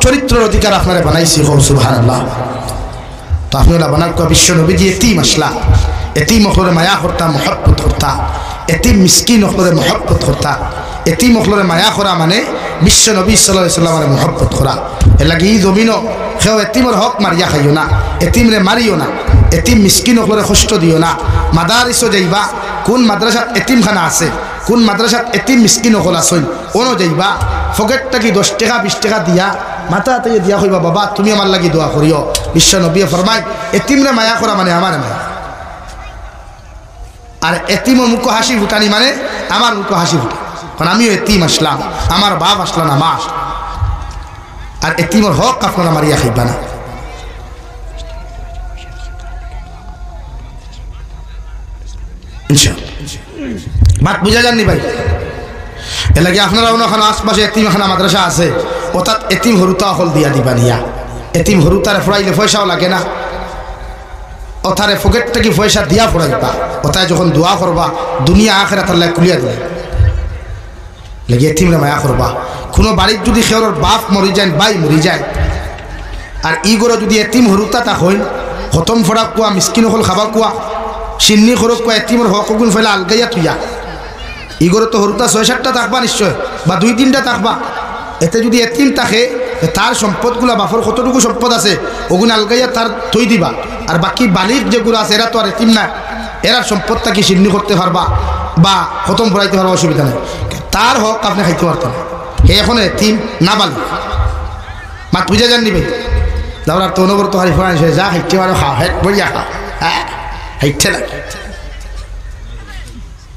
চরিত্রের অধিকার আপনারে বানাইছি সুবহানাল্লাহ তো আপনারা বানার কো বিশ্বনবী যে এতিম আসলা এতিম হলরে মায়া করতা মহব্বত করতা এতিম মিসকিন হলরে মহব্বত করতা এতিম হলরে মায়া করা মানে বিশ্বনবী সাল্লাল্লাহু আলাইহি সাল্লামের মহব্বত করা এর লাগি এই জমিনও কেউ এতিমের হক মারিয়া খাইও না এতিমরে মারিও না এতিম মিসকিন হলরে কষ্ট দিও না মাদারিসও যাইবা কোন মাদ্রাসাত এতিমখানা আছে কোন মাদ্রাসাত এতিম মিসকিন হল আসল ওনো যাইবা ফকেটটা কি 10 টাকা 20 টাকা দিয়া মাথা থেকে দিয়া কইবা বাবা তুমি আমার লাগি দোয়া করিও বিশ্বনবী ফরমায় এতিমরে মায়া করা মানে আমার মায়া আর এতিমের মুখ হাসি ফুটানি মানে আমার মুখ হাসি ফুটা কারণ আমিও এতিম আসলাম আমার বাপ আসলো না মা আর এতিমের হক আপনারা মারিয়া খাইবা না বাত বুঝা যাননি ভাই এর লাগে আপনারা ওখানে আশপাশে এতিমখানা মাদ্রাসা আছে অর্থাৎ এতিম হরুতা হল দিয়া দিবা নিয়া এতিম হরুতারে ফুরাইলে পয়সাও লাগে না ওথারে ফকেট থেকে পয়সা দিয়া ফুরাইবা ওথায় যখন দোয়া করবা দুনিয়া আখিরাত আল্লাহ কুলিয়া দিবে লাগে এতিমরে মায়া করবা কোনো বাড়ির যদি খেওর বাপ মরি যায় বাই মরি যায় আর ইগোর যদি এতিম হরুতা তা হইন খতম ফোড়া কুয়া মিসকিন হল খাবা কুয়া সিন্নি খরক কুয়া এতিমর হক গুণ ফেলা আলগাইয়া তুইয়া ইগোরে তো হরুতা 6-7টা থাকবা নিশ্চয় বা 2-3টা থাকবা এতে যদি এতিম থাকে তার সম্পদগুলা বাফর কতটুকু সম্পদ আছে ওগুলো আলগাইয়া তার থই দিবা আর বাকি বালিক যেগুলো আছে এরা তো আর এতিম না এরার সম্পদটা কি সিন্নি করতে পারবা বা খতম ফোড়াইতে পারবা অসুবিধা নেই তার হক আপনি খাইতে পারতেন হে এখন এতিম না বালি মাত বুঝা যান নিবে দাওরার তো অনবরত হারি ফোড়াই যা হাইতে পারো খা হেট বইয়া খা হ্যাঁ হাইতে লাগে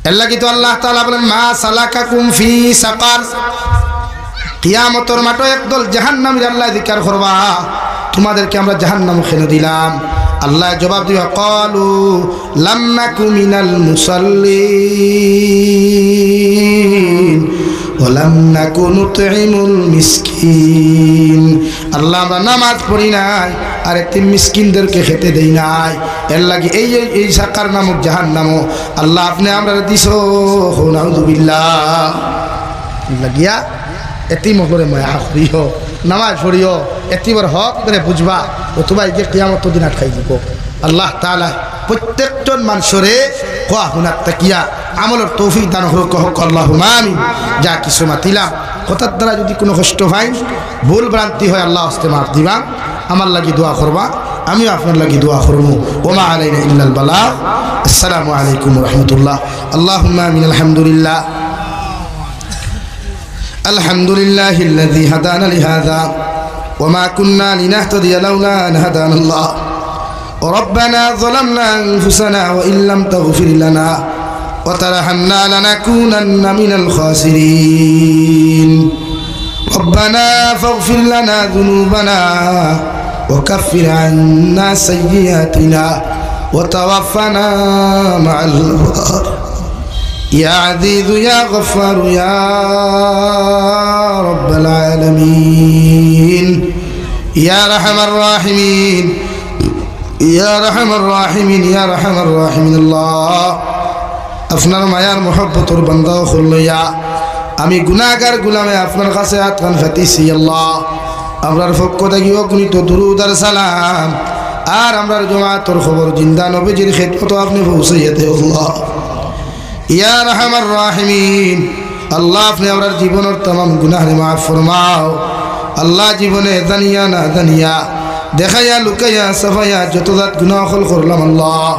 এল্লা কি তো আল্লাহ তাআলা বলেন মা সালাকাকুম ফি সাকার কিয়ামতের মাঠে একদল জাহান্নামীর আল্লাহ জিকির করবা তোমাদেরকে আমরা জাহান্নাম খেলে দিলাম আল্লাহ জবাব দিবা ক্বালু লাম নাকু মিনাল মুসাল্লিন ওয়া লাম নাকু নুতঈমুল মিসকিন আল্লাহ আমরা নামাজ পড়ি নাই আর এতিম মিসকিনদেরকে খেতে দেই নাই এর লাগি এই সাকার নামক জাহান্নাম আল্লাহ আপনি আমরা দিছো নাউযুবিল্লাহ লাগিয়া এতিম করে মায়া করিও নামাজ পড়িও এতিমের হক করে বুঝবা অথবা এই যে কিয়ামত দিন আটকাই দিব আল্লাহ তাআলা প্রত্যেকজন মানুষরে কোয়া হুনার তাকিয়া আমলের তৌফিক দান হোক আল্লাহুম্মা আমিন যা কিছু মাতিলাম কথার দ্বারা যদি কোনো কষ্ট হয় ভুল ভ্রান্তি হয় আল্লাহ হস্তে মাফ দিবা আমার লাগি দোয়া করবা আমিও আপনার লাগি দোয়া করবো ওমা আলাইনা ইল্লাল বালাগ আসসালামু আলাইকুম ওয়া রাহমাতুল্লাহ আল্লাহুম্মা আমিন আলহামদুলিল্লাহ الحمد لله الذي هدانا لهذا وما كنا لنهتدي لولا أن هدانا الله ربنا ظلمنا أنفسنا وإن لم تغفر لنا وترحمنا لنكونن من الخاسرين ربنا فاغفر لنا ذنوبنا وكفر عنا سيئاتنا وتوفنا مع الأبرار يا عزيز يا غفار يا رب العالمين يا رحم الراحمين يا رحم الراحمين يا رحم الراحمين الله আপনার মায়ার মহব্বতের বান্দা হইয়া আমি গুনাহগার গোলামে আপনার কাছে আতকান ফাতিছি আল্লাহ আমরার পক্ষ থেকে অগণিত দুরূদ আর সালাম আর আমরার জামাতের খবর জিন্দা নবীজির খিদমত আপনি পৌঁছাইয়া দেন আল্লাহ ইয়া আরহামার রাহিমিন আল্লাহ আপনি আমার জীবনের तमाम গুনাহ মাফ ফরমাও আল্লাহ জীবনে জানিয়া না জানিয়া দেখাইয়া লুকাইয়া সাফাইয়া যত জাত গুনাহ হল করলাম আল্লাহ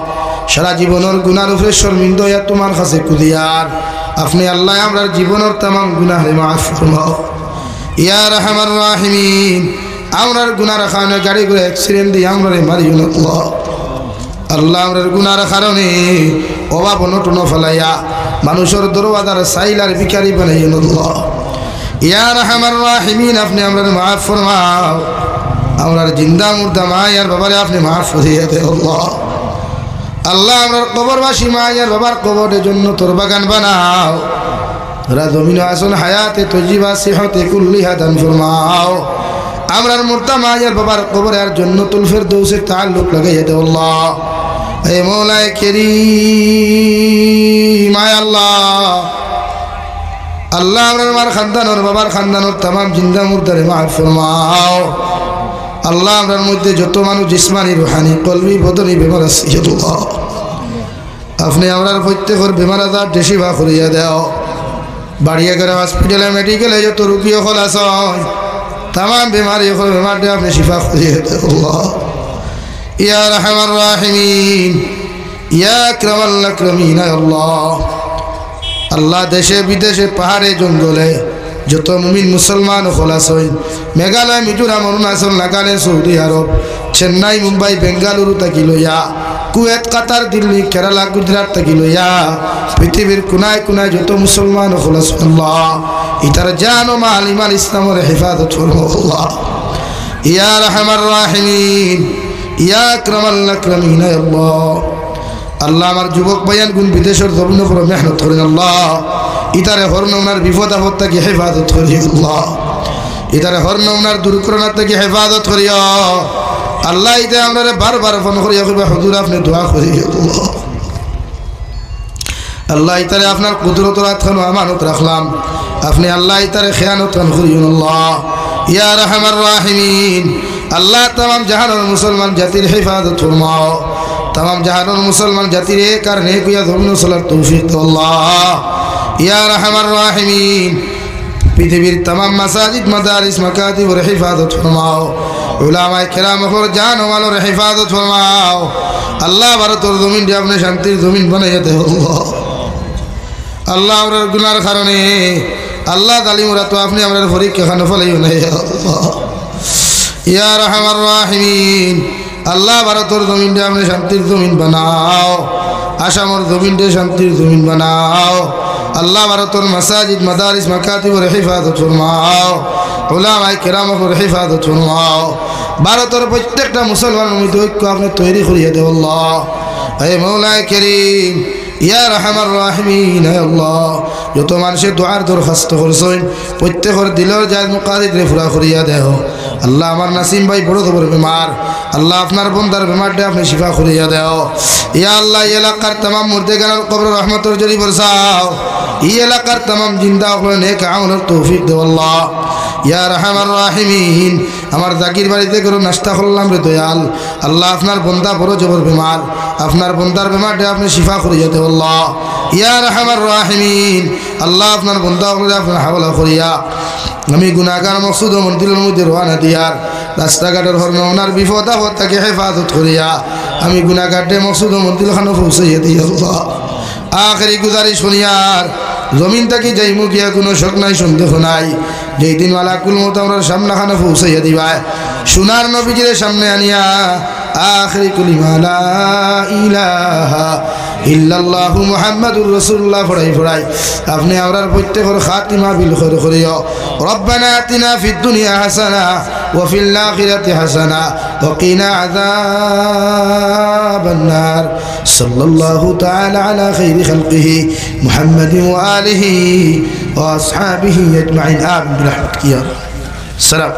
সারা জীবনের গুনার উপরে শর্মিন্দা হইয়া তোমার কাছে কুদিয়ার আপনি আল্লাহ আমার জীবনের तमाम গুনাহ মাফ ফরমাও ইয়া আরহামার রাহিমিন আমরার গুনার কারণে গাড়ি করে অ্যাক্সিডেন্ট দিয়ে আমরা মারিও না আল্লাহ আল্লাহ আমরার গুনার কারণে অভাব অনটন ফেলাইয়া মানুষের দরওয়াজার সাইলার ভিখারি বানাইও না আল্লাহ ইয়া আরহামার রাহিমিন আপনি আমরার মাফ ফরমাও আমরার জিন্দা মুর্দা মায়ার বাবারে আপনি মাফ করিয়ে দেন আল্লাহ আল্লাহ আমরার কবরবাসী মায়ার বাবার কবরের জন্য তোর বাগান বানাও রা জমিন আসন হায়াতে তজিবা সিহতে কুল্লিহা দান ফরমাও আমরার মুর্দা মায়ার বাবার কবরের জন্য তুলফের দৌসে তাল্লুক লাগাইয়া দেও আল্লাহ এ মৌলায়ে কারীম আয় আল্লাহ আল্লাহ আমরার মার খানদানোর বাবার খানদানোর तमाम জিন্দা মুর্দারে মাফ ফরমাও আল্লাহ আমরার মধ্যে যত মানুষ জিসমানি রুহানি কলবি বদনি বেমার আছে আল্লাহ আপনি আমরার প্রত্যেকের বেমার আজার দেশি বা করিয়া দেও বাড়িয়া করে হসপিটালে মেডিকেলে যত রুগী হল আছে तमाम बीमारी को बीमार दे आपने शिफा करिए अल्लाह या अरहमर राहिमीन या अकरमल अकरमीन अल्लाह अल्लाह देशे विदेशे पहाड़े जंगले যত মুমিন মুসলমান খোলাছই মেঘালয় মিজোরাম অরুণাচল নাগাল্যান্ড সৌদি আরব চেন্নাই মুম্বাই বেঙ্গালুরু থাকি লইয়া কুয়েত কাতার দিল্লি কেরালা গুজরাট থাকি লইয়া পৃথিবীর কোনায় কোনায় যত মুসলমান খোলাছ আল্লাহ ইতার জান ও মাল ইমান ইসলামের হেফাজত ফরমাও আল্লাহ ইয়া আরহামার রাহিমিন ইয়া আকরামাল আকরামিন আল্লাহ আল্লাহ আমার যুবক ভাইয়ান গুণ বিদেশের জমিনের উপর মেহনত করেন আল্লাহ ইতারে হরন ওনার বিপদ আপদ থেকে হেফাজত করিও আল্লাহ ইতারে হরন ওনার দুর্ঘটনা থেকে হেফাজত করিও আল্লাহ ইতে আমরা বারবার ফোন করিয়া কইবা হুজুর আপনি দোয়া করিও আল্লাহ আল্লাহ ইতারে আপনার কুদরত রাখেন আমানত রাখলাম আপনি আল্লাহ ইতারে খেয়ানত করিও আল্লাহ ইয়া আরহামার রাহিমিন আল্লাহ तमाम জাহানের মুসলমান জাতির হেফাজত ফরমাও तमाम জাহানের মুসলমান জাতির এই কারণে কুয়া ধর্ম চলার তৌফিক দাও আল্লাহ ইয়া আরহামার রাহিমিন পৃথিবীর तमाम মাসাজিদ মাদারিস মাকাতিব ওর হেফাজত ফরমাও উলামায়ে কেরাম ওর জান ও মালের হেফাজত ফরমাও আল্লাহ ভারতের জমিন দিয়ে আপনি শান্তির জমিন বানাইয়া দেও আল্লাহ আল্লাহ আমরার গুনার কারণে আল্লাহ জালিমরা তো আপনি আমরার পরীক্ষা খানে ফলাইও না আল্লাহ ইয়া আরহামার রাহিমিন আল্লাহ ভারতের জমিন দিয়ে আপনি শান্তির জমিন বানাও আসামের জমিন দিয়ে শান্তির জমিন বানাও আল্লাহ ভারতের মাসাজিদ মাদারিস মাকাতিবের হেফাজত ফরমাও উলামায়ে কেরামের হেফাজত ফরমাও ভারতের প্রত্যেকটা মুসলমানের মধ্যে ঐক্য আপনি তৈরি করিয়ে দেও আল্লাহ হে মওলায়ে কারীম ইয়া আরহামার রাহিমিন হে আল্লাহ যত মানুষের দোয়ার দরখাস্ত করছেন প্রত্যেকের দিলের জায়েজ মুকাদ্দিরে পুরা করিয়া দেও আল্লাহ আমার নাসিম ভাই বড় খবর বেমার আল্লাহ আপনার বন্দার বেমারটা আপনি শিফা করিয়া দেও ইয়া আল্লাহ এই এলাকার तमाम মুর্দেগানের কবর রহমতের জরি বরসাও এই এলাকার तमाम জিন্দা হলো নেক আমলের তৌফিক দেও আল্লাহ ইয়া আরহামার রাহিমিন আমার জাকির বাড়িতে করে নাস্তা করলাম রে দয়াল আল্লাহ আপনার বন্দা বড় জবর বেমার আপনার বন্দার বেমারটা আপনি শিফা করিয়া দেও আল্লাহ ইয়া আরহামার রাহিমিন আল্লাহ আপনার বন্দা হলো আপনার হাওলা করিয়া আমি গুনাহগার মকসুদ ও মন্দিরের মধ্যে রওনা দিয়ার রাস্তাঘাটের হরমে ওনার বিপদ আপদ থেকে হেফাজত করিয়া আমি গুনাহগারটে মকসুদ ও মন্দিরখানে পৌঁছাইয়া দিই আল্লাহ আখেরি গুজারিশ শুনিয়ার জমিন থেকে যাইমু গিয়া কোনো শোক নাই সন্দেহ নাই যেই দিন মালাকুল মউত আমরা সামনাখানে পৌঁছাইয়া দিবা সোনার নবীজির সামনে আনিয়া আখেরি কলিমা লা ইলাহা ইল্লাল্লাহু মুহাম্মাদুর রাসূলুল্লাহ পড়াই পড়াই আপনি আমরার প্রত্যেকের খাতিমা বিল খৈর করিও রব্বানা আতিনা ফিদ দুনিয়া হাসানা ওয়া ফিল আখিরাতি হাসানা ওয়া কিনা আযাবান নার সাল্লাল্লাহু তাআলা আলা খাইরি খালকিহি মুহাম্মাদিন ওয়া আলিহি ওয়া আসহাবিহি আজমাইন আমিন বিরহমাতিকা ইয়া সালাম